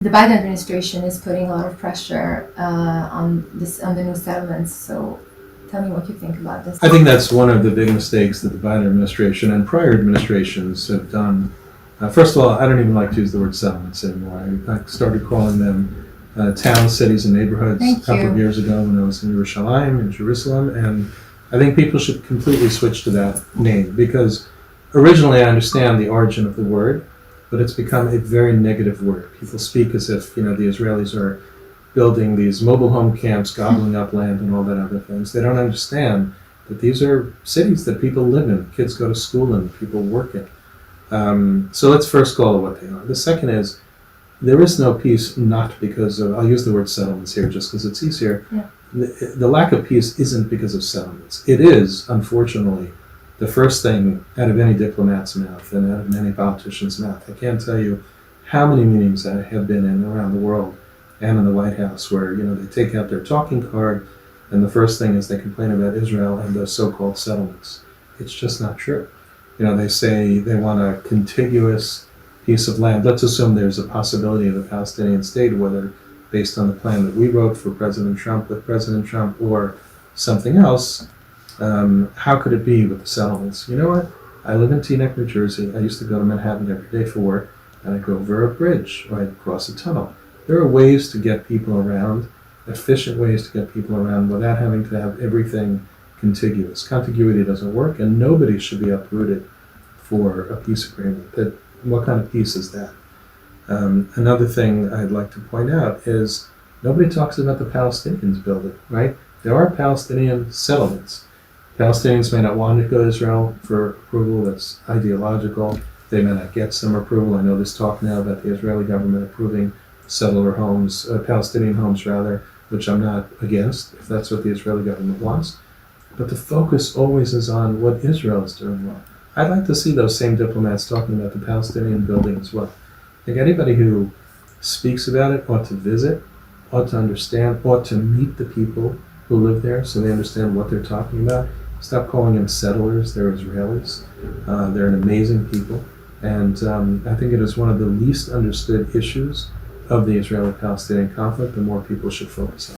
the Biden administration is putting a lot of pressure on the new settlements. So tell me what you think about this. I think that's one of the big mistakes that the Biden administration and prior administrations have done. First of all, I don't even like to use the word settlements anymore. I started calling them towns, cities, and neighborhoods a couple of years ago when I was in Yerushalayim, in Jerusalem, and I think people should completely switch to that name because originally I understand the origin of the word, but it's become a very negative word. People speak as if, the Israelis are building these mobile home camps, gobbling up land and all that other things. They don't understand that these are cities that people live in, kids go to school in, people work in. So let's first call it what they are. The second is, there is no peace not because of, I'll use the word settlements here just because it's easier. Yeah. The lack of peace isn't because of settlements. It is, unfortunately, the first thing out of any diplomat's mouth and out of any politician's mouth. I can't tell you how many meetings I have been in around the world and in the White House where, they take out their talking card and the first thing is they complain about Israel and those so-called settlements. It's just not true. They say they want a contiguous piece of land. Let's assume there's a possibility of a Palestinian state, whether based on the plan that we wrote for President Trump with President Trump or something else. How could it be with the settlements? You know what? I live in Teaneck, New Jersey. I used to go to Manhattan every day for work, and I'd go over a bridge or I'd cross a tunnel. There are ways to get people around, efficient ways to get people around without having to have everything contiguous. Contiguity doesn't work, and nobody should be uprooted for a peace agreement. What kind of peace is that? Another thing I'd like to point out is nobody talks about the Palestinians building, right? There are Palestinian settlements. Palestinians may not want to go to Israel for approval. That's ideological. They may not get some approval. I know there's talk now about the Israeli government approving settler homes, Palestinian homes rather, which I'm not against, if that's what the Israeli government wants. But the focus always is on what Israel is doing wrong. I'd like to see those same diplomats talking about the Palestinian building as well. I think anybody who speaks about it ought to visit, ought to understand, ought to meet the people who live there so they understand what they're talking about. Stop calling them settlers, they're Israelis. They're an amazing people. And I think it is one of the least understood issues of the Israeli-Palestinian conflict, the more people should focus on.